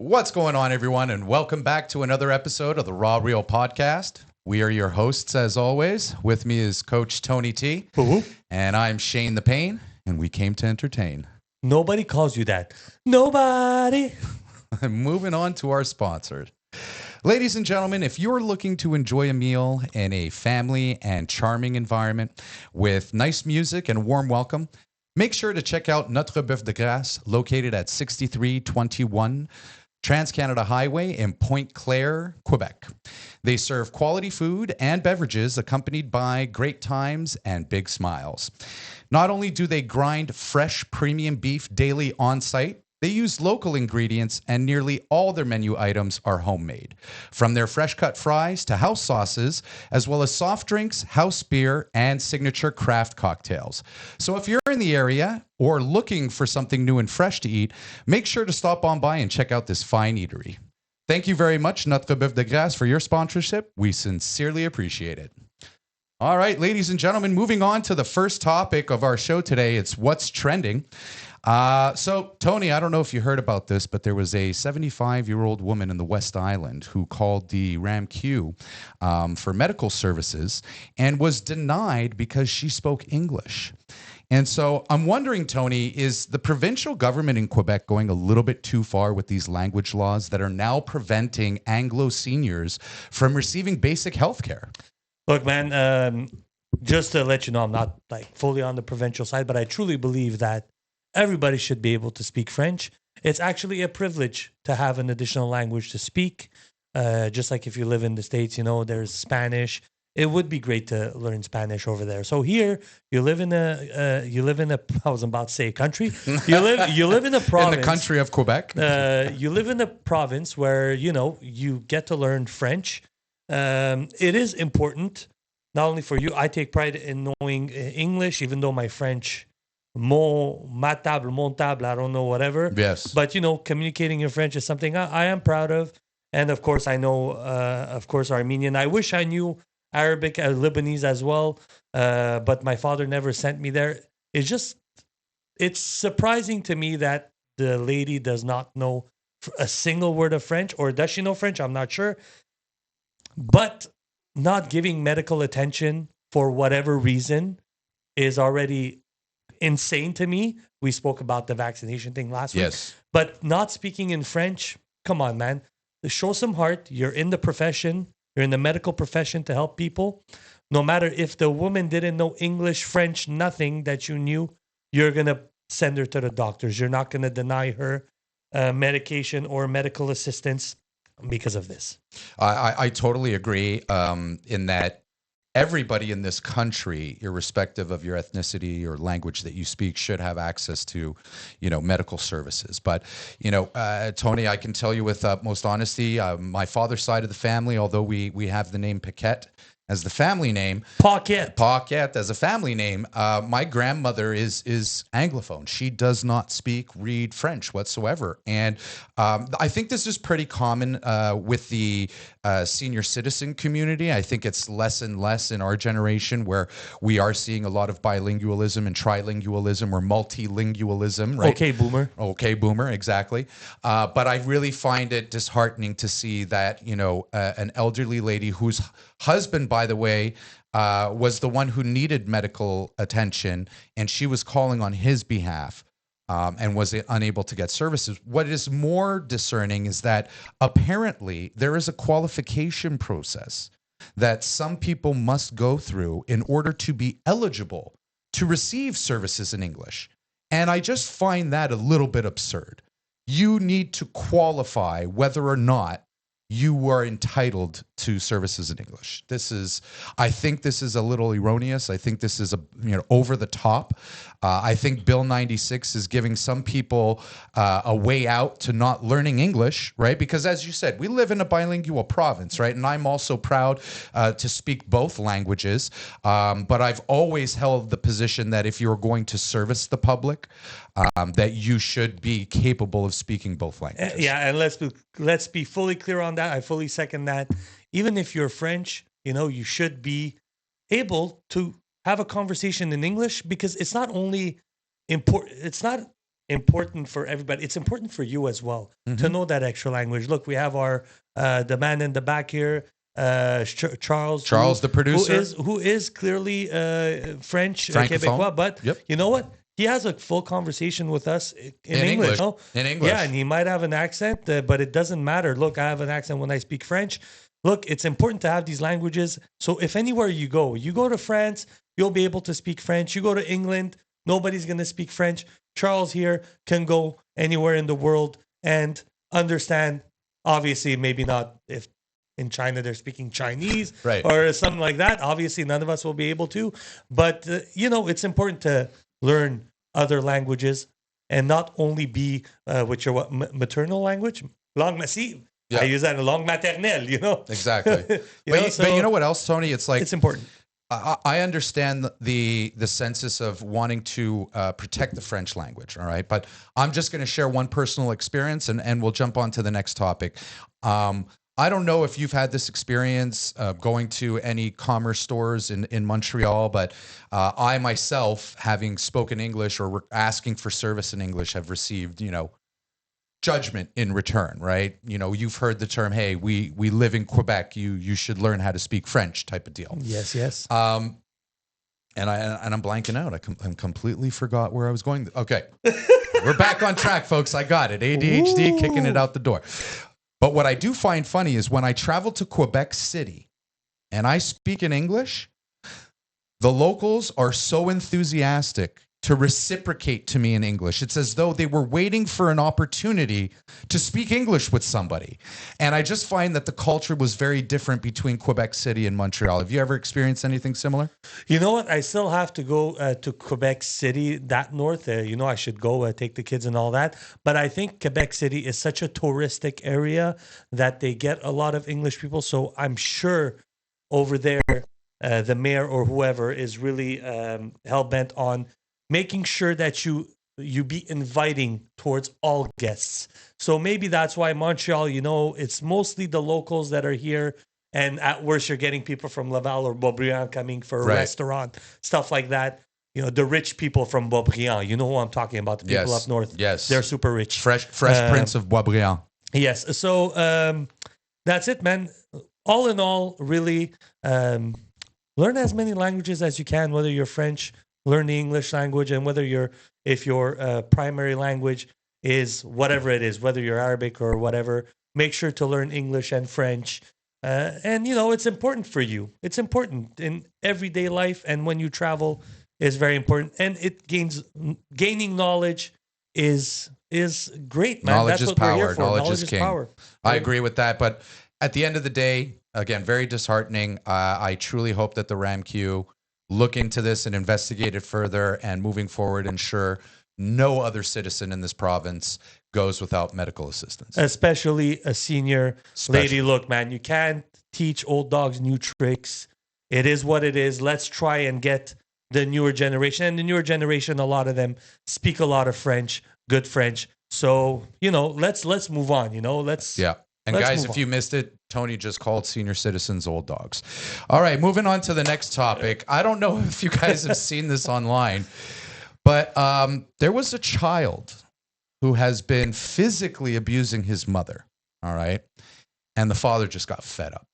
What's going on, everyone, and welcome back to another episode of the Raw Real Podcast. We are your hosts, as always. With me is Coach Tony T, and I'm Shane the Pain, and we came to entertain. Nobody calls you that. Nobody. Moving on to our sponsors. Ladies and gentlemen, if you're looking to enjoy a meal in a family and charming environment with nice music and warm welcome, make sure to check out Notre Boeuf de Grace, located at 6321 Trans-Canada Highway in Pointe-Claire, Quebec. They serve quality food and beverages accompanied by great times and big smiles. Not only do they grind fresh premium beef daily on site, they use local ingredients, and nearly all their menu items are homemade. From their fresh-cut fries to house sauces, as well as soft drinks, house beer, and signature craft cocktails. So if you're in the area or looking for something new and fresh to eat, make sure to stop on by and check out this fine eatery. Thank you very much, Notre Boeuf de Grace, for your sponsorship. We sincerely appreciate it. All right, ladies and gentlemen, moving on to the first topic of our show today. It's what's trending. So, Tony, I don't know if you heard about this, but there was a 75-year-old woman in the West Island who called the RAMQ for medical services and was denied because she spoke English. And so I'm wondering, Tony, is the provincial government in Quebec going a little bit too far with these language laws that are now preventing Anglo seniors from receiving basic health care? Look, man, just to let you know, I'm not like fully on the provincial side, but I truly believe that everybody should be able to speak French. It's actually a privilege to have an additional language to speak. Just like if you live in the States, you know, there's Spanish. It would be great to learn Spanish over there. So here, you live in a, I was about to say a country. You live in a province. In the country of Quebec. You live in a province where, you know, you get to learn French. It is important, not only for you. I take pride in knowing English, even though my French, ma table, mon table, I don't know, whatever. Yes. But, you know, communicating in French is something I am proud of. And, of course, I know, of course, Armenian. I wish I knew Arabic, Lebanese as well, but my father never sent me there. It's surprising to me that the lady does not know a single word of French, or does she know French? I'm not sure. But not giving medical attention for whatever reason is already insane to me. We spoke about the vaccination thing last week. Yes. But not speaking in French, come on, man. Show some heart. You're in the profession. You're in the medical profession to help people. No matter if the woman didn't know English, French, nothing that you knew, you're going to send her to the doctors. You're not going to deny her medication or medical assistance because of this. I totally agree in that everybody in this country, irrespective of your ethnicity or language that you speak, should have access to, you know, medical services. But, you know, Tony, I can tell you with utmost honesty, my father's side of the family, although we have the name Paquette as the family name. Paquette as a family name. My grandmother is Anglophone. She does not speak, read French whatsoever. And I think this is pretty common with the senior citizen community. I think it's less and less in our generation where we are seeing a lot of bilingualism and trilingualism or multilingualism, right? Okay, boomer, exactly. But I really find it disheartening to see that, you know, an elderly lady whose husband, by the way, was the one who needed medical attention, and she was calling on his behalf and was unable to get services. What is more discerning is that apparently there is a qualification process that some people must go through in order to be eligible to receive services in English. And I just find that a little bit absurd. You need to qualify whether or not you are entitled to services in English. I think this is a little erroneous. I think this is over the top. I think Bill 96 is giving some people a way out to not learning English, right? Because as you said, we live in a bilingual province, right? And I'm also proud to speak both languages. But I've always held the position that if you're going to service the public, that you should be capable of speaking both languages. Yeah, and let's be fully clear on that. I fully second that. Even if you're French, you know, you should be able to have a conversation in English, because it's not only important. It's not important for everybody. It's important for you as well to know that extra language. Look, we have our the man in the back here, Charles. Charles, the producer. who is clearly French, Francophone. Québécois, but Yep. you know what? He has a full conversation with us in English. No? In English. Yeah, and he might have an accent, but it doesn't matter. Look, I have an accent when I speak French. Look, it's important to have these languages. So if anywhere you go to France, you'll be able to speak French. You go to England, nobody's going to speak French. Charles here can go anywhere in the world and understand. Obviously, maybe not if in China they're speaking Chinese Right. or something like that. Obviously, none of us will be able to. But, it's important to learn other languages and not only be with your maternal language, langue massive. Yeah. I use that in langue maternelle, Exactly. but But you know what else, Tony? It's like it's important. I understand the census of wanting to protect the French language, all right? But I'm just going to share one personal experience, and we'll jump on to the next topic. I don't know if you've had this experience going to any commerce stores in Montreal, but I myself, having spoken English or asking for service in English, have received, judgment in return, right? You've heard the term, hey, we live in Quebec, you should learn how to speak French type of deal. Yes. And I'm blanking out. I completely forgot where I was going. Okay. We're back on track, folks. I got it. ADHD kicking it out the door. But what I do find funny is when I travel to Quebec City and I speak in English, the locals are so enthusiastic to reciprocate to me in English. It's as though they were waiting for an opportunity to speak English with somebody. And I just find that the culture was very different between Quebec City and Montreal. Have you ever experienced anything similar? You know what? I still have to go to Quebec City, that north. I should go take the kids and all that. But I think Quebec City is such a touristic area that they get a lot of English people. So I'm sure over there, the mayor or whoever is really hell-bent on making sure that you be inviting towards all guests. So maybe that's why Montreal, it's mostly the locals that are here. And at worst, you're getting people from Laval or Beaubriand coming for a restaurant, stuff like that. The rich people from Beaubriand, you know who I'm talking about, the people up north. Yes. They're super rich. Fresh Prince of Beaubriand. Yes. So that's it, man. All in all, really, learn as many languages as you can, whether you're French, learn the English language, and if your primary language is whatever it is, whether you're Arabic or whatever, make sure to learn English and French. And it's important for you. It's important in everyday life, and when you travel, is very important. And gaining knowledge is great, man. Knowledge That's is what we're power. here for. Knowledge is king. power. I agree with that. But at the end of the day, again, very disheartening. I truly hope that the RAMQ look into this and investigate it further, and moving forward, ensure no other citizen in this province goes without medical assistance. Especially a senior lady. Look, man, you can't teach old dogs new tricks. It is what it is. Let's try and get the newer generation. And the newer generation, a lot of them speak a lot of French, good French. So, let's move on, Yeah. And guys, if you missed it, Tony just called senior citizens old dogs. All right, moving on to the next topic. I don't know if you guys have seen this online, but there was a child who has been physically abusing his mother, all right? And the father just got fed up.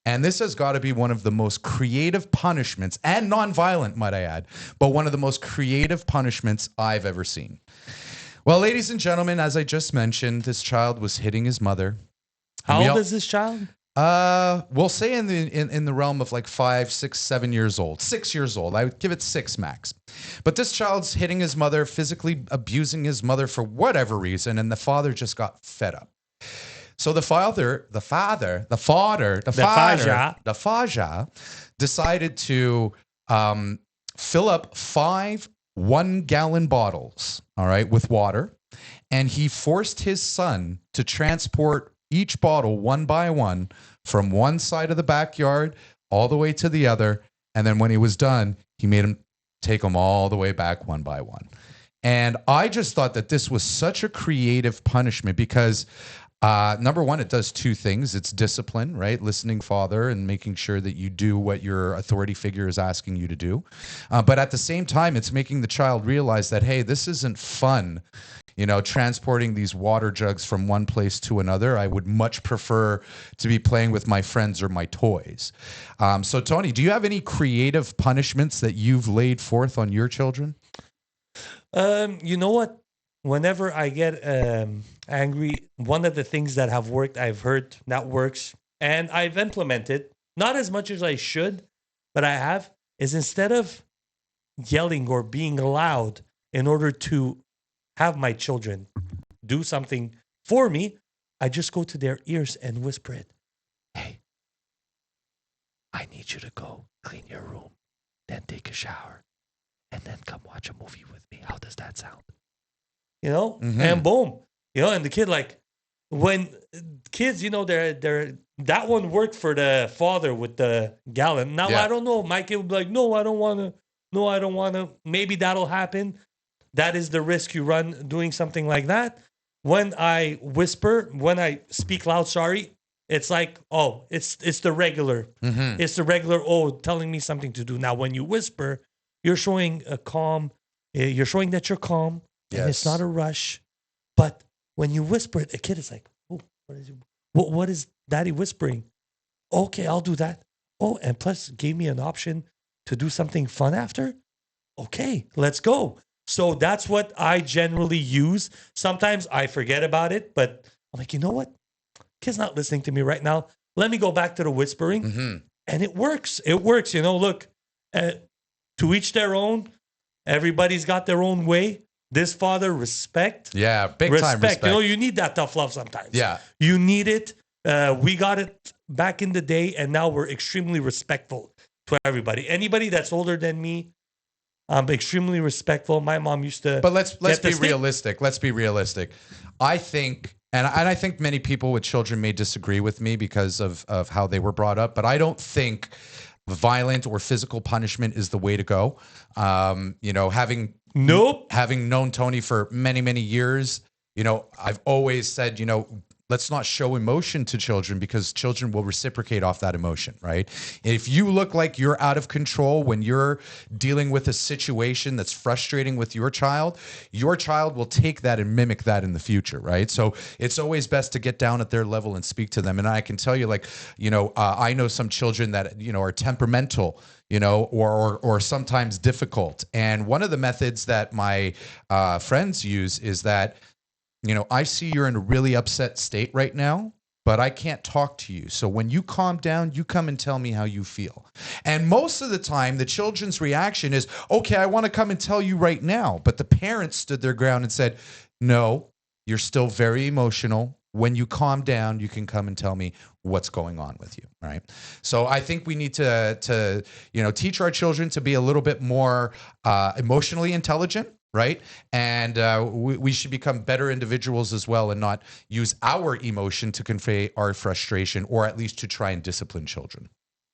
And this has got to be one of the most creative punishments, and nonviolent, might I add, but one of the most creative punishments I've ever seen. Well, ladies and gentlemen, as I just mentioned, this child was hitting his mother. How old is this child? We'll say in the realm of like 5, 6, 7 years old. 6 years old. I would give it 6 max. But this child's hitting his mother, physically abusing his mother for whatever reason, and the father just got fed up. So the father decided to fill up 5 one-gallon bottles, all right, with water, and he forced his son to transport each bottle one by one from one side of the backyard all the way to the other. And then when he was done, he made him take them all the way back one by one. And I just thought that this was such a creative punishment because number one, it does 2 things. It's discipline, right? Listening father and making sure that you do what your authority figure is asking you to do. But at the same time, it's making the child realize that, hey, this isn't fun. transporting these water jugs from one place to another. I would much prefer to be playing with my friends or my toys. So, Tony, do you have any creative punishments that you've laid forth on your children? You know what? Whenever I get angry, one of the things that have worked, I've heard that works, and I've implemented, not as much as I should, but I have, is instead of yelling or being loud in order to have my children do something for me, I just go to their ears and whisper it. Hey, I need you to go clean your room, then take a shower, and then come watch a movie with me. How does that sound? And boom, and the kid, like, when kids, they're that one worked for the father with the gallon. Now, I don't know. My kid would be like, no, I don't want to. No, I don't want to. Maybe that'll happen. That is the risk you run doing something like that. When I whisper, when I speak loud, sorry, it's like, oh, it's the regular. It's the regular, telling me something to do. Now, when you whisper, you're showing a calm. You're showing that you're calm. Yes. And it's not a rush. But when you whisper it, the kid is like, oh, what is daddy whispering? Okay, I'll do that. Oh, and plus gave me an option to do something fun after. Okay, let's go. So that's what I generally use. Sometimes I forget about it, but I'm like, you know what? Kid's not listening to me right now. Let me go back to the whispering. And it works. It works. Look, to each their own. Everybody's got their own way. This father, respect. Yeah, big time respect. You need that tough love sometimes. Yeah. You need it. We got it back in the day, and now we're extremely respectful to everybody. Anybody that's older than me, I'm extremely respectful. My mom used to. But let's be realistic. Let's be realistic. I think, and I think many people with children may disagree with me because of how they were brought up, but I don't think violent or physical punishment is the way to go. Having known Tony for many, many years, I've always said, let's not show emotion to children because children will reciprocate off that emotion, right? If you look like you're out of control when you're dealing with a situation that's frustrating with your child will take that and mimic that in the future, right? So it's always best to get down at their level and speak to them. And I can tell you, I know some children that, are temperamental, or sometimes difficult. And one of the methods that my friends use is that, I see you're in a really upset state right now, but I can't talk to you. So when you calm down, you come and tell me how you feel. And most of the time, the children's reaction is, okay, I want to come and tell you right now. But the parents stood their ground and said, no, you're still very emotional. When you calm down, you can come and tell me what's going on with you, right? So I think we need to teach our children to be a little bit more emotionally intelligent, right? And we should become better individuals as well and not use our emotion to convey our frustration or at least to try and discipline children.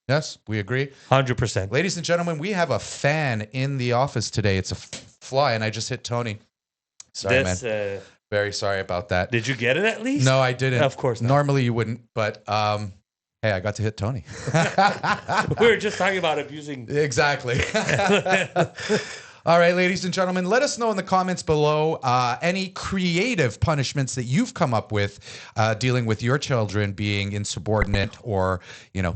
Yes, we agree? 100%. Ladies and gentlemen, we have a fan in the office today. It's a fly, and I just hit Tony. Sorry, man. Very sorry about that. Did you get it at least? No, I didn't. Of course not. Normally you wouldn't, but hey, I got to hit Tony. We were just talking about abusing. Exactly. All right, ladies and gentlemen, let us know in the comments below any creative punishments that you've come up with dealing with your children being insubordinate or,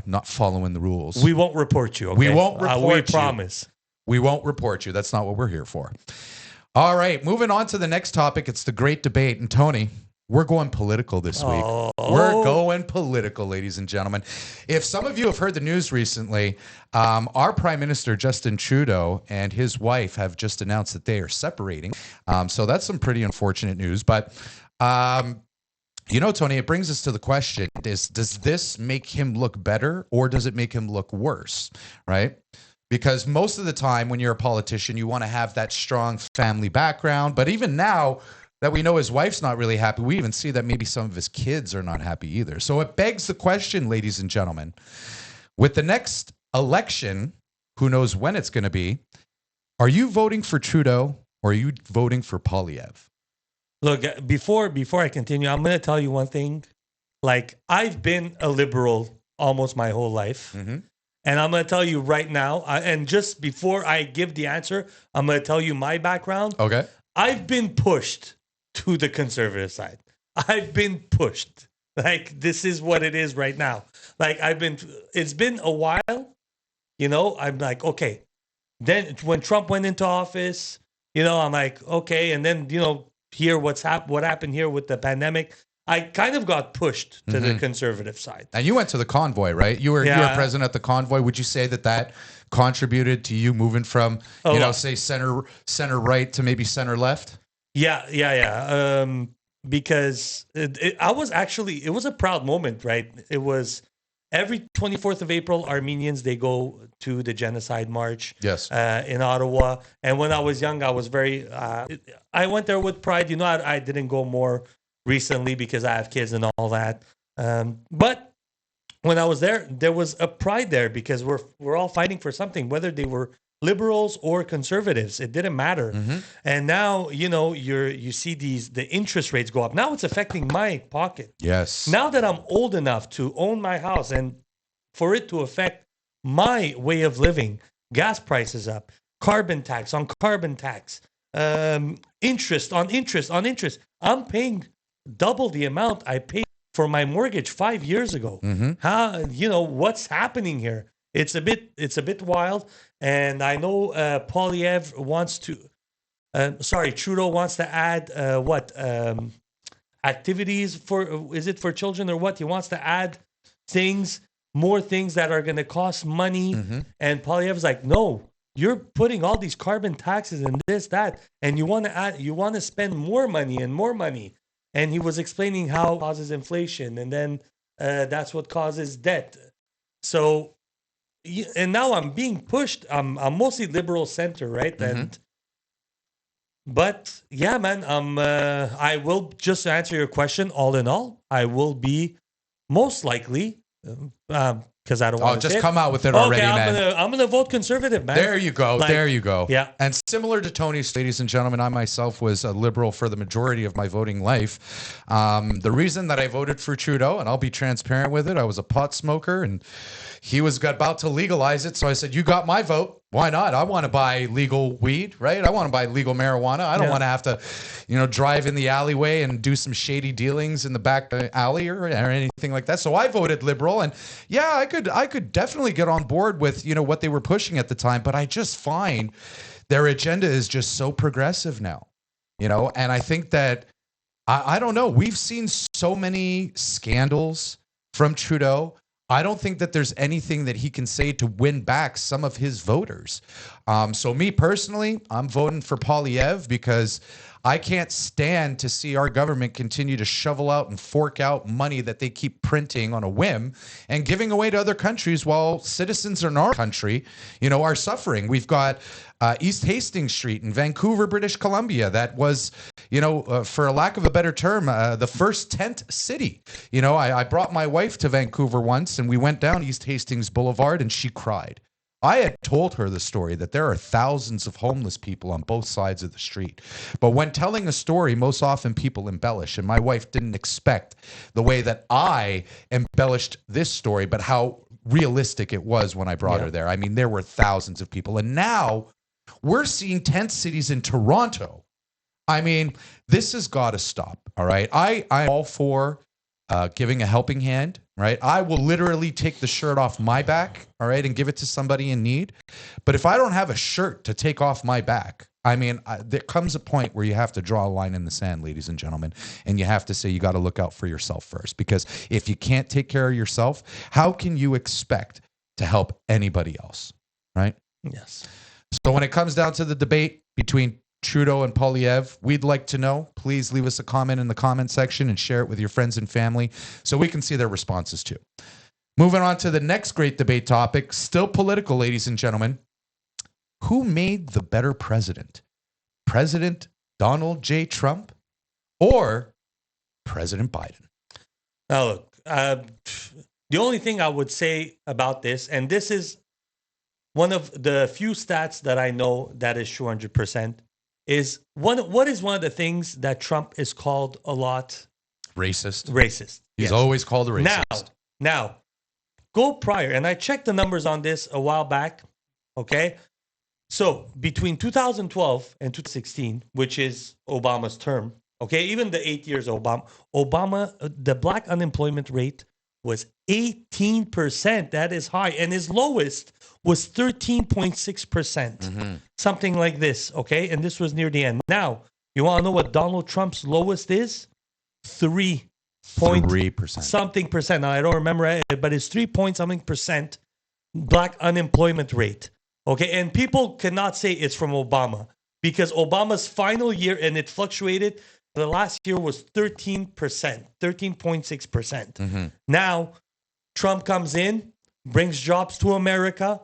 not following the rules. We won't report you, okay? We won't report you. We promise. We won't report you. That's not what we're here for. All right, moving on to the next topic. It's the great debate. And Tony, we're going political this week. We're going political, ladies and gentlemen. If some of you have heard the news recently, our Prime Minister, Justin Trudeau, and his wife have just announced that they are separating. So that's some pretty unfortunate news. But, Tony, it brings us to the question, does this make him look better or does it make him look worse, right? Because most of the time when you're a politician, you want to have that strong family background. But even now that we know his wife's not really happy, we even see that maybe some of his kids are not happy either. So it begs the question, ladies and gentlemen, with the next election, who knows when it's going to be, are you voting for Trudeau or are you voting for Poilievre? Look, before I continue, I'm going to tell you one thing. Like, I've been a liberal almost my whole life. Mm-hmm. And I'm going to tell you right now, and just before I give the answer, I'm going to tell you my background. Okay. I've been pushed to the conservative side. I've been pushed. Like, this is what it is right now. Like, it's been a while, I'm like, okay. Then when Trump went into office, I'm like, okay. And then, here what happened here with the pandemic. I kind of got pushed to the conservative side. And you went to the convoy, right? You were present at the convoy. Would you say that contributed to you moving from, say center right to maybe center left? Yeah. Because it was a proud moment, right? It was every 24th of April, Armenians, they go to the genocide march. Yes. In Ottawa. And when I was young, I was I went there with pride. I didn't go more recently because I have kids and all that. But when I was there was a pride there because we're all fighting for something, whether they were liberals or conservatives. It didn't matter. Mm-hmm. And now, you see the interest rates go up. Now it's affecting my pocket. Yes. Now that I'm old enough to own my house and for it to affect my way of living, gas prices up, carbon tax on carbon tax, interest on interest on interest. I'm paying double the amount I paid for my mortgage 5 years ago. Mm-hmm. How, what's happening here? It's a bit wild. And I know Poilievre wants to, Trudeau wants to add activities is it for children or what? He wants to add more things that are going to cost money. Mm-hmm. And Poilievre's like, no, you're putting all these carbon taxes and this, that, and you want to spend more money and more money. And he was explaining how it causes inflation, and then that's what causes debt. So, and now I'm being pushed. I'm mostly liberal center, right? Mm-hmm. But yeah, man, I will just answer your question. All in all, I will be most likely because I don't want to just come out with it already, man. I'm gonna vote conservative, man. There you go. There you go. Yeah. And similar to Tony's, ladies and gentlemen, I myself was a liberal for the majority of my voting life. The reason that I voted for Trudeau, and I'll be transparent with it, I was a pot smoker, and he was about to legalize it. So I said, you got my vote. Why not? I want to buy legal weed, right? I want to buy legal marijuana. I don't want to have to, drive in the alleyway and do some shady dealings in the back alley or anything like that. So I voted liberal, and yeah, I could definitely get on board with, what they were pushing at the time, but I just find their agenda is just so progressive now, and I think that, I don't know, we've seen so many scandals from Trudeau. I don't think that there's anything that he can say to win back some of his voters. So me personally, I'm voting for Poilievre because I can't stand to see our government continue to shovel out and fork out money that they keep printing on a whim and giving away to other countries while citizens in our country, are suffering. We've got East Hastings Street in Vancouver, British Columbia. That was, for a lack of a better term, the first tent city. I brought my wife to Vancouver once and we went down East Hastings Boulevard and she cried. I had told her the story that there are thousands of homeless people on both sides of the street. But when telling a story, most often people embellish. And my wife didn't expect the way that I embellished this story, but how realistic it was when I brought her there. I mean, there were thousands of people. And now we're seeing tent cities in Toronto. I mean, this has got to stop, all right? I'm all for giving a helping hand, right? I will literally take the shirt off my back, all right, and give it to somebody in need. But if I don't have a shirt to take off my back, I mean, there comes a point where you have to draw a line in the sand, ladies and gentlemen, and you have to say you got to look out for yourself first. Because if you can't take care of yourself, how can you expect to help anybody else, right? Yes. So when it comes down to the debate between Trudeau and Poilievre, we'd like to know. Please leave us a comment in the comment section and share it with your friends and family so we can see their responses too. Moving on to the next great debate topic, still political, ladies and gentlemen. Who made the better president? President Donald J. Trump or President Biden? Now, look, the only thing I would say about this, and this is one of the few stats that I know that is 200%, is what is one of the things that Trump is called a lot? Racist. Yes. He's always called a racist. Now, go prior, and I checked the numbers on this a while back, okay? So between 2012 and 2016, which is Obama's term, Okay, even the 8 years Obama, the black unemployment rate was 18%. That is high. And his lowest was 13.6%. Something like this. Okay, and this was near the end. Now, you want to know what Donald Trump's lowest is? 3%. Something percent. Now, I don't remember it, but it's 3 point something percent black unemployment rate. Okay, and people cannot say it's from Obama because Obama's final year, and it fluctuated. The last year was 13%, 13.6%. Now, Trump comes in, brings jobs to America,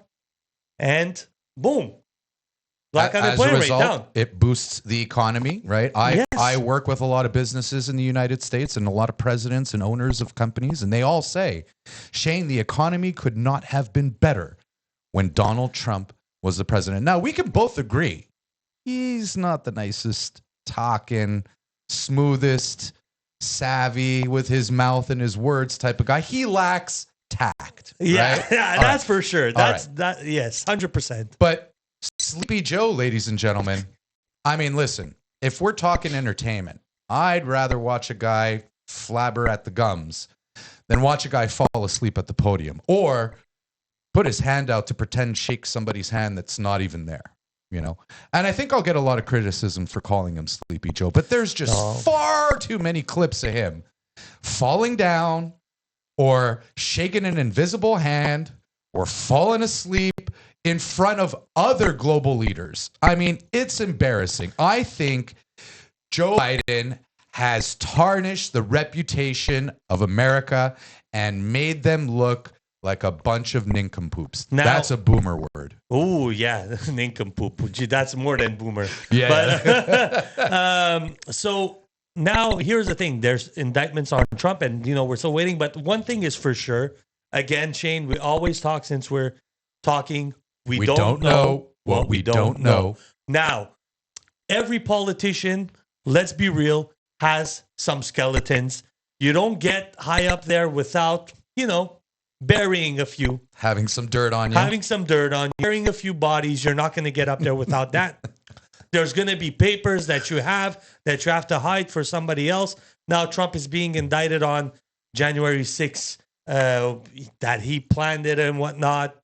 and boom, black unemployment rate down. It boosts the economy, right? I work with a lot of businesses in the United States and a lot of presidents and owners of companies, and they all say, Shane, the economy could not have been better when Donald Trump was the president. Now, we can both agree he's not the nicest talking, smoothest, savvy with his mouth and his words type of guy. He lacks tact. Yeah, right? yeah, that's for sure. That's that. Yes, 100%. But Sleepy Joe, ladies and gentlemen, I mean, listen, if we're talking entertainment, I'd rather watch a guy flabber at the gums than watch a guy fall asleep at the podium or put his hand out to pretend shake somebody's hand that's not even there. You know, and I think I'll get a lot of criticism for calling him Sleepy Joe, but there's just far too many clips of him falling down or shaking an invisible hand or falling asleep in front of other global leaders. I mean, it's embarrassing. I think Joe Biden has tarnished the reputation of America and made them look like a bunch of nincompoops. Now, that's a boomer word. Oh, yeah, nincompoop. Gee, that's more than boomer. Yeah. But, so now here's the thing. There's indictments on Trump, and, you know, we're still waiting. But one thing is for sure. Again, Shane, we always talk since we're talking. We don't know what we don't know. Now, every politician, let's be real, has some skeletons. You don't get high up there without, you know, burying a few. Having some dirt on you. Having some dirt on you. Burying a few bodies. You're not going to get up there without that. There's going to be papers that you have to hide for somebody else. Now Trump is being indicted on January 6th, that he planned it and whatnot.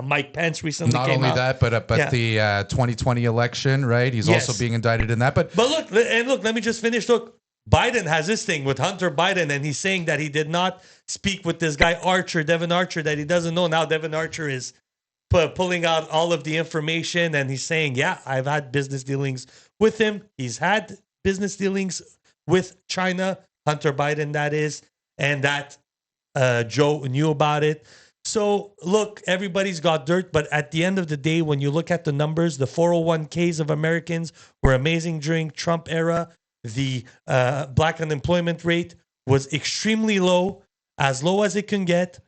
Mike Pence recently not came only out. that, but the 2020 election, right? He's also being indicted in that. But look, let me just finish. Look, Biden has this thing with Hunter Biden, and he's saying that he did not speak with this guy Devin Archer, that he doesn't know. Now Devin Archer is pulling out all of the information, and he's saying, yeah, I've had business dealings with him. He's had business dealings with China, Hunter Biden, that is, and that Joe knew about it. So, look, everybody's got dirt, but at the end of the day, when you look at the numbers, the 401ks of Americans were amazing during Trump era. The black unemployment rate was extremely low as it can get.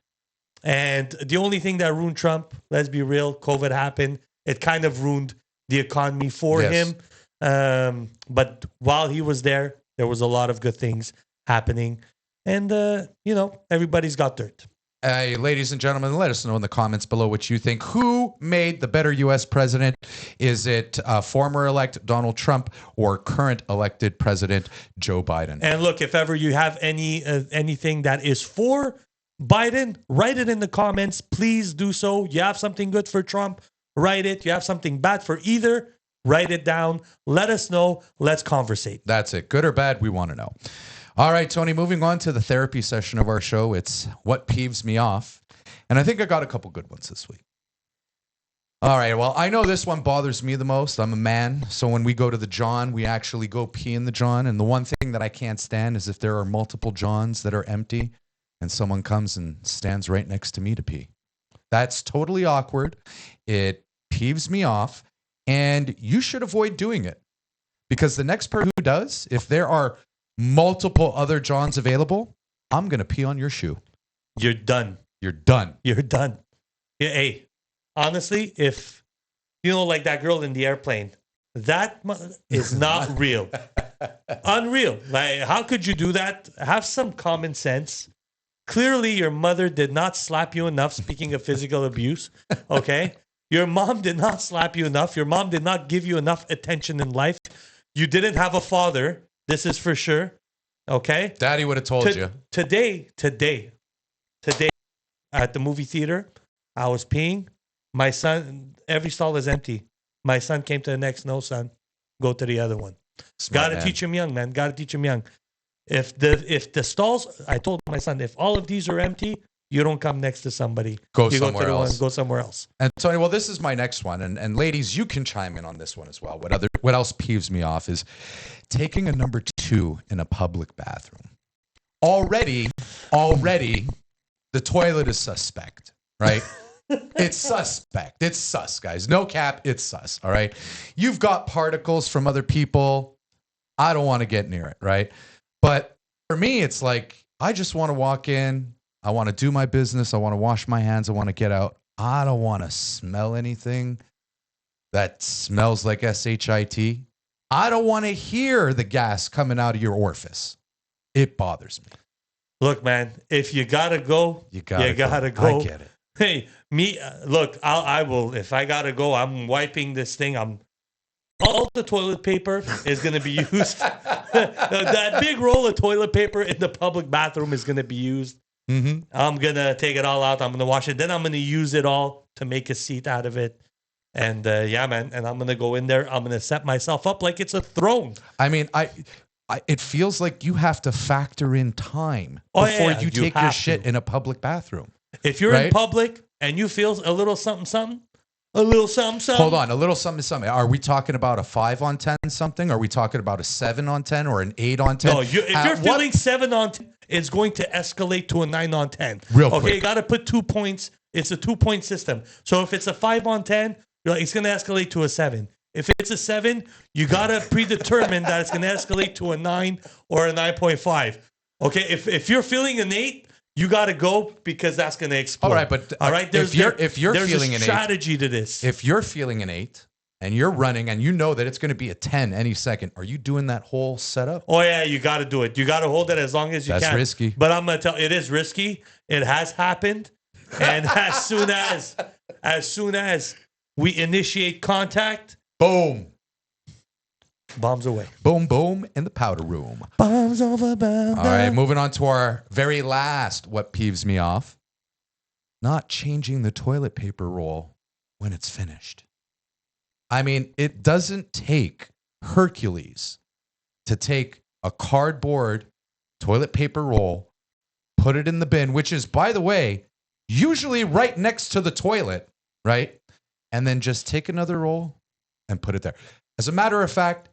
And the only thing that ruined Trump, let's be real, COVID happened. It kind of ruined the economy for him. But while he was there was a lot of good things happening. And, everybody's got dirt. Ladies and gentlemen, let us know in the comments below what you think. Who made the better U.S. president? Is it former elect Donald Trump or current elected president Joe Biden? And look, if ever you have anything that is for Biden, write it in the comments. Please do so. You have something good for Trump, write it. You have something bad for either, write it down. Let us know. Let's conversate. That's it. Good or bad, we want to know. All right, Tony, moving on to the therapy session of our show. It's What Peeves Me Off. And I think I got a couple good ones this week. All right, well, I know this one bothers me the most. I'm a man, so when we go to the John, we actually go pee in the John. And the one thing that I can't stand is if there are multiple Johns that are empty and someone comes and stands right next to me to pee. That's totally awkward. It peeves me off, and you should avoid doing it. Because the next person who does, if there are multiple other Johns available, I'm going to pee on your shoe. You're done. You're done. You're done. Yeah, hey, honestly, if, like that girl in the airplane, that is not real. Unreal. Like, how could you do that? Have some common sense. Clearly, your mother did not slap you enough, speaking of physical abuse, okay? Your mom did not slap you enough. Your mom did not give you enough attention in life. You didn't have a father This is for sure. Okay. Daddy would have told you. Today, at the movie theater, I was peeing. My son, every stall is empty. My son came to the next. No, son, go to the other one. Smart Got to man. teach him young, man. Got to teach him young. If the stalls, I told my son, if all of these are empty, you don't come next to somebody. Go You somewhere else. Go somewhere else. And Tony, well, this is my next one, and ladies, you can chime in on this one as well. What else peeves me off is taking a number 2 in a public bathroom. Already, the toilet is suspect, right? It's suspect. It's sus, guys. No cap. It's sus. All right. You've got particles from other people. I don't want to get near it, right? But for me, it's like I just want to walk in. I want to do my business. I want to wash my hands. I want to get out. I don't want to smell anything that smells like SHIT. I don't want to hear the gas coming out of your orifice. It bothers me. Look, man, if you gotta go, you gotta go. I get it. Hey, me, look, I will. If I gotta go, I'm wiping this thing. All the toilet paper is gonna be used. That big roll of toilet paper in the public bathroom is gonna be used. Mm-hmm. I'm gonna take it all out. I'm gonna wash it. Then I'm gonna use it all to make a seat out of it. And yeah, man. And I'm gonna go in there. I'm gonna set myself up like it's a throne. I mean, it feels like you have to factor in time Oh, before yeah, you you take your have shit to. in a public bathroom. If you're Right? in public and you feel a little something, something, a little something, something. Hold on, a little something. Are we talking about a 5 on 10 something? Are we talking about a 7 on 10 or an 8 on 10? No, if you're feeling 7 on 10, it's going to escalate to a 9 on 10. Real okay, quick. you got to put 2 points. It's a 2-point system. So if it's a 5 on 10, it's going to escalate to a 7. If it's a 7, you got to predetermine that it's going to escalate to a 9 or a 9.5. Okay, if you're feeling an 8, you got to go because that's going to explode. All right, but all right, if you're there's feeling a an 8, strategy to this. if you're feeling an 8 and you're running and you know that it's going to be a 10 any second, are you doing that whole setup? Oh yeah, you got to do it. You got to hold it as long as you can. That's risky. But I'm gonna tell it is risky. It has happened, and as soon as we initiate contact, Boom. bombs away. Boom, boom in the powder room. Bombs over. Bombs. All right, moving on to our very last what peeves me off. Not changing the toilet paper roll when it's finished. I mean, it doesn't take Hercules to take a cardboard toilet paper roll, put it in the bin, which is, by the way, usually right next to the toilet, right? And then just take another roll and put it there. As a matter of fact,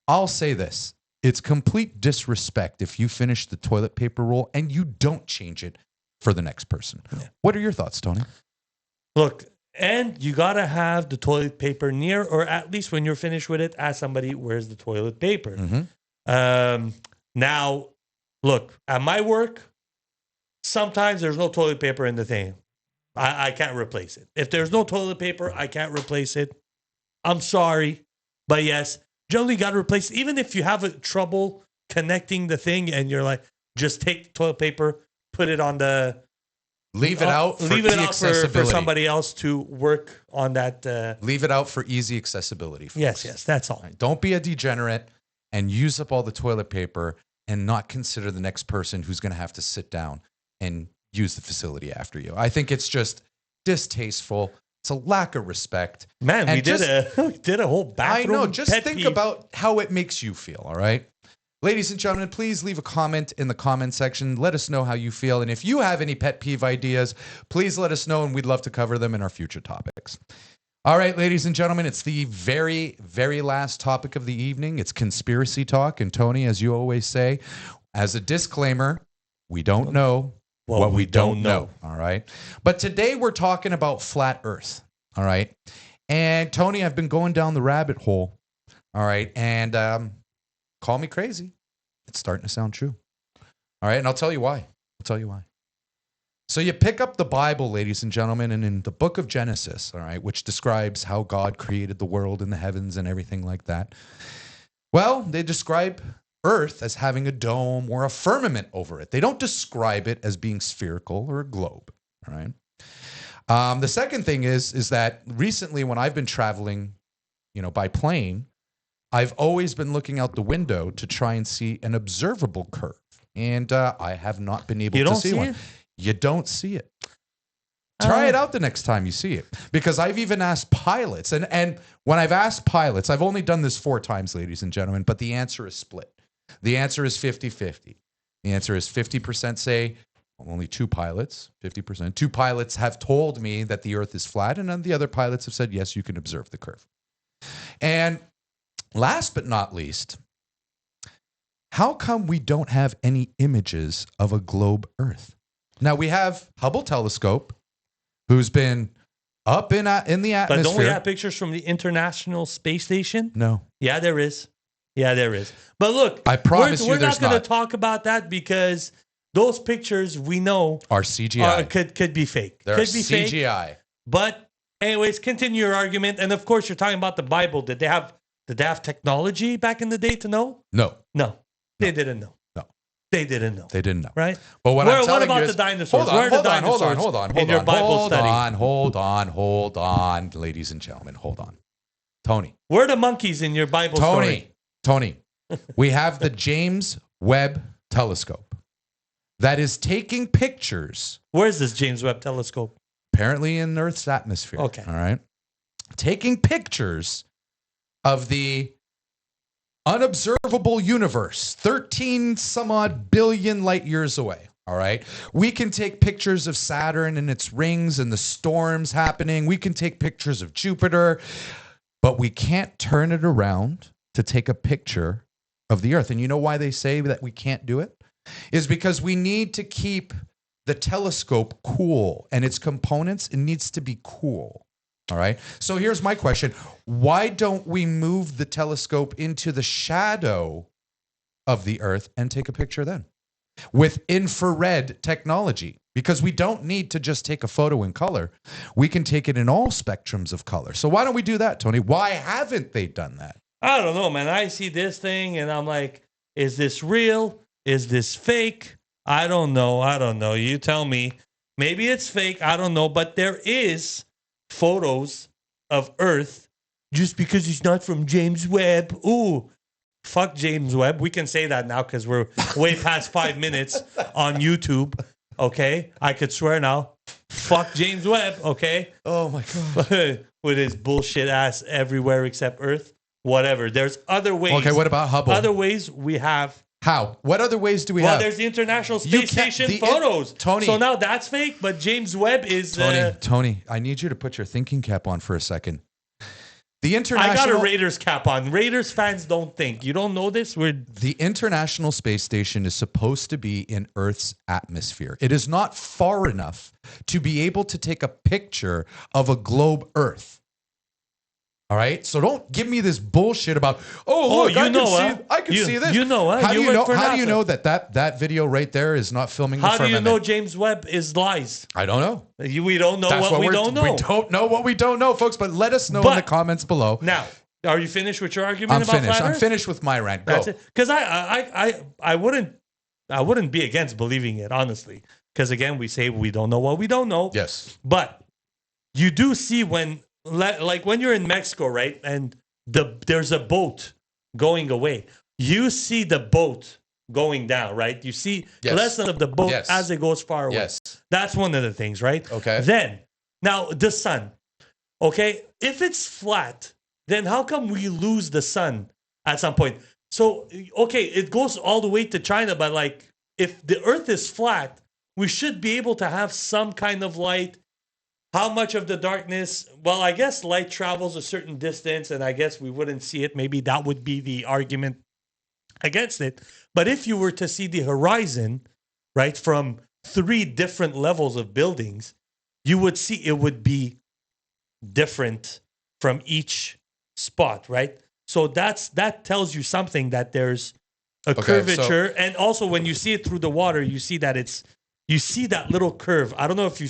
I'll say this. It's complete disrespect if you finish the toilet paper roll and you don't change it for the next person. Yeah. What are your thoughts, Tony? Look, and you got to have the toilet paper near, or at least when you're finished with it, ask somebody, where's the toilet paper? Mm-hmm. Now, look, at my work, sometimes there's no toilet paper in the thing. I can't replace it. If there's no toilet paper, I can't replace it. I'm sorry. But yes, generally got to replace it. Even if you have a trouble connecting the thing and you're like, just take the toilet paper, put it on the... Leave it out for leave it easy out for somebody else to work on that. Leave it out for easy accessibility. Folks. Yes, that's all. Right. Don't be a degenerate and use up all the toilet paper and not consider the next person who's going to have to sit down and use the facility after you. I think it's just distasteful. It's a lack of respect. Man, and we did a whole bathroom. I know. Just think peeve. about how it makes you feel, all right? Ladies and gentlemen, please leave a comment in the comment section. Let us know how you feel. And if you have any pet peeve ideas, please let us know, and we'd love to cover them in our future topics. All right, ladies and gentlemen, it's the very, very last topic of the evening. It's conspiracy talk. And Tony, as you always say, as a disclaimer, we don't know what we don't know. All right. But today we're talking about flat Earth. All right. And Tony, I've been going down the rabbit hole. All right. And call me crazy. It's starting to sound true. All right. And I'll tell you why. So you pick up the Bible, ladies and gentlemen, and in the book of Genesis, all right, which describes how God created the world and the heavens and everything like that. Well, they describe Earth as having a dome or a firmament over it. They don't describe it as being spherical or a globe. All right. The second thing is that recently when I've been traveling, by plane, I've always been looking out the window to try and see an observable curve, and I have not been able You to don't see see one. it? You don't see it. Try it out the next time you see it. Because I've even asked pilots, and when I've asked pilots, I've only done this 4 times, ladies and gentlemen, but the answer is split. The answer is 50-50. The answer is 50% say, only 2 pilots, 50%. 2 pilots have told me that the Earth is flat, and then the other pilots have said, yes, you can observe the curve. And last but not least, how come we don't have any images of a globe Earth? Now, we have Hubble telescope, who's been up in the atmosphere. But don't we have pictures from the International Space Station? No. Yeah, there is. Yeah, there is. But look, I promise we're you there's not going not. to talk about that because those pictures we know Are CGI. could be fake. They're Could be CGI. fake. But anyways, continue your argument. And of course, you're talking about the Bible. Did they have technology back in the day to know? No. No, they didn't know. No. They didn't know. They didn't know. Right? But what I'm telling what about you the is, dinosaurs? Hold Where are the on, dinosaurs hold on, in your Bible study? Hold on, ladies and gentlemen, hold on. Tony. Where are the monkeys in your Bible story? Tony, we have the James Webb Telescope that is taking pictures. Where's this James Webb Telescope? Apparently in Earth's atmosphere. Okay. All right. Taking pictures of the unobservable universe, 13 some odd billion light years away. All right. We can take pictures of Saturn and its rings and the storms happening. We can take pictures of Jupiter, but we can't turn it around to take a picture of the Earth. And you know why they say that we can't do it? Is because we need to keep the telescope cool and its components. It needs to be cool. All right. So here's my question. Why don't we move the telescope into the shadow of the Earth and take a picture then with infrared technology? Because we don't need to just take a photo in color. We can take it in all spectrums of color. So why don't we do that, Tony? Why haven't they done that? I don't know, man. I see this thing and I'm like, is this real? Is this fake? I don't know. You tell me. Maybe it's fake. I don't know. But there is photos of Earth just because it's not from James Webb. Ooh, fuck James Webb. We can say that now because we're way past 5 minutes on YouTube. Okay? I could swear now. Fuck James Webb. Okay? Oh, my God. With his bullshit ass everywhere except Earth. Whatever. There's other ways. Okay, what about Hubble? Other ways we have. How? What other ways do we Well, have? there's the International Space Station photos. Tony. So now that's fake, but James Webb is... Tony, I need you to put your thinking cap on for a second. I got a Raiders cap on. Raiders fans don't think. You don't know this? The International Space Station is supposed to be in Earth's atmosphere. It is not far enough to be able to take a picture of a globe Earth. All right, so don't give me this bullshit about. Oh, look, I can see this. You know, How do you know that video right there is not filming the firmament? How do you know firmament? James Webb is lies? I don't know. We don't know what we don't know. We don't know what we don't know, folks. But let us know in the comments below. Now, are you finished with your argument? I'm about finished. flat Earth? I'm finished with my rant. Go. That's it. Because I wouldn't be against believing it, honestly. Because again, we say we don't know what we don't know. Yes. But you do see when. Like when you're in Mexico, right? And there's a boat going away. You see the boat going down, right? You see less of the boat as it goes far away. Yes. That's one of the things, right? Okay. Then, now the sun. Okay? If it's flat, then how come we lose the sun at some point? So, okay, it goes all the way to China, but like if the earth is flat, we should be able to have some kind of light. How much of the darkness? Well, I guess light travels a certain distance, and I guess we wouldn't see it. Maybe that would be the argument against it. But if you were to see the horizon, right, from 3 different levels of buildings, you would see it would be different from each spot, right? So that tells you something that there's a curvature. And also when you see it through the water, you see that you see that little curve. I don't know if you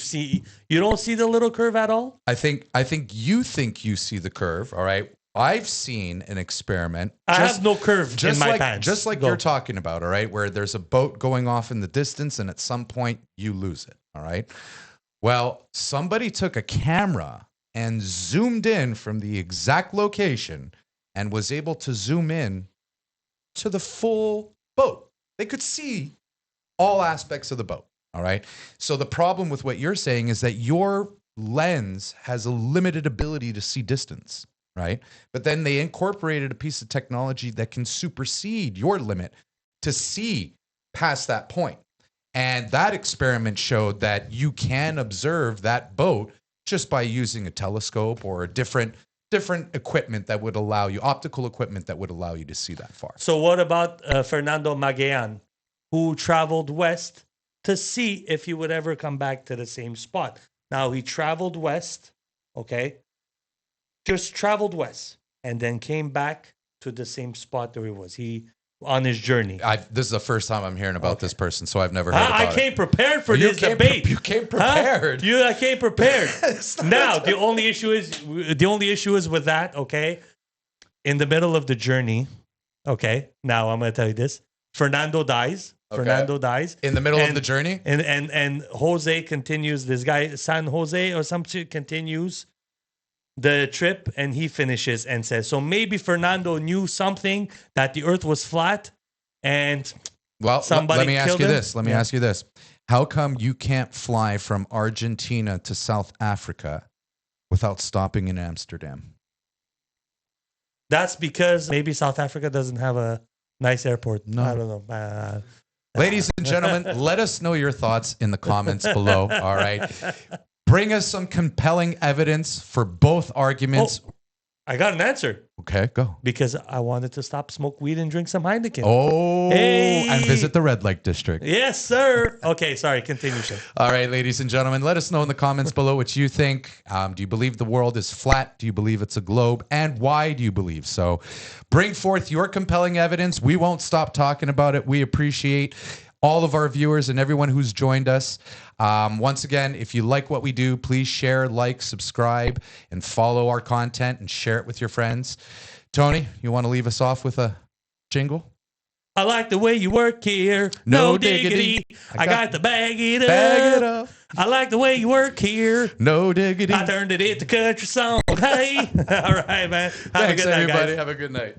don't see the little curve at all? I think you think you see the curve, all right? I've seen an experiment. I have no curve in my pants. Just like you're talking about, all right, where there's a boat going off in the distance and at some point you lose it, all right? Well, somebody took a camera and zoomed in from the exact location and was able to zoom in to the full boat. They could see all aspects of the boat. All right. So the problem with what you're saying is that your lens has a limited ability to see distance, right? But then they incorporated a piece of technology that can supersede your limit to see past that point. And that experiment showed that you can observe that boat just by using a telescope or a different equipment that would allow you, optical equipment that would allow you to see that far. So what about Fernando Magayan, who traveled west to see if he would ever come back to the same spot? Now, he traveled west, okay? Just traveled west and then came back to the same spot where he was. He on his journey. This is the first time I'm hearing about this person, so I've never heard about I came prepared for this debate. You came prepared. I came prepared. Now, the only issue is with that, okay? In the middle of the journey, okay? Now, I'm going to tell you this. Fernando dies. Okay. Fernando dies. In the middle of the journey? And Jose continues, this guy, San Jose or some shit, continues the trip, and he finishes and says, so maybe Fernando knew something, that the earth was flat, and somebody let me ask you him. this. Let me ask you this. How come you can't fly from Argentina to South Africa without stopping in Amsterdam? That's because maybe South Africa doesn't have a nice airport. No. I don't know. Ladies and gentlemen, let us know your thoughts in the comments below. All right. Bring us some compelling evidence for both arguments. Oh, I got an answer. Okay, go. Because I wanted to stop smoke weed and drink some Heineken. Oh, hey. And visit the Red Lake District. Yes, sir. Okay, sorry. Continue, Shane. All right, ladies and gentlemen, let us know in the comments below what you think. Do you believe the world is flat? Do you believe it's a globe? And why do you believe so? Bring forth your compelling evidence. We won't stop talking about it. We appreciate all of our viewers and everyone who's joined us. Once again, if you like what we do, please share, like, subscribe, and follow our content and share it with your friends. Tony, you want to leave us off with a jingle? I like the way you work here. No diggity. I got to bag it up. Bag it up. I like the way you work here. No diggity. I turned it into country song. Hey. All right, man. Have Thanks, a good night, everybody. guys. Have a good night.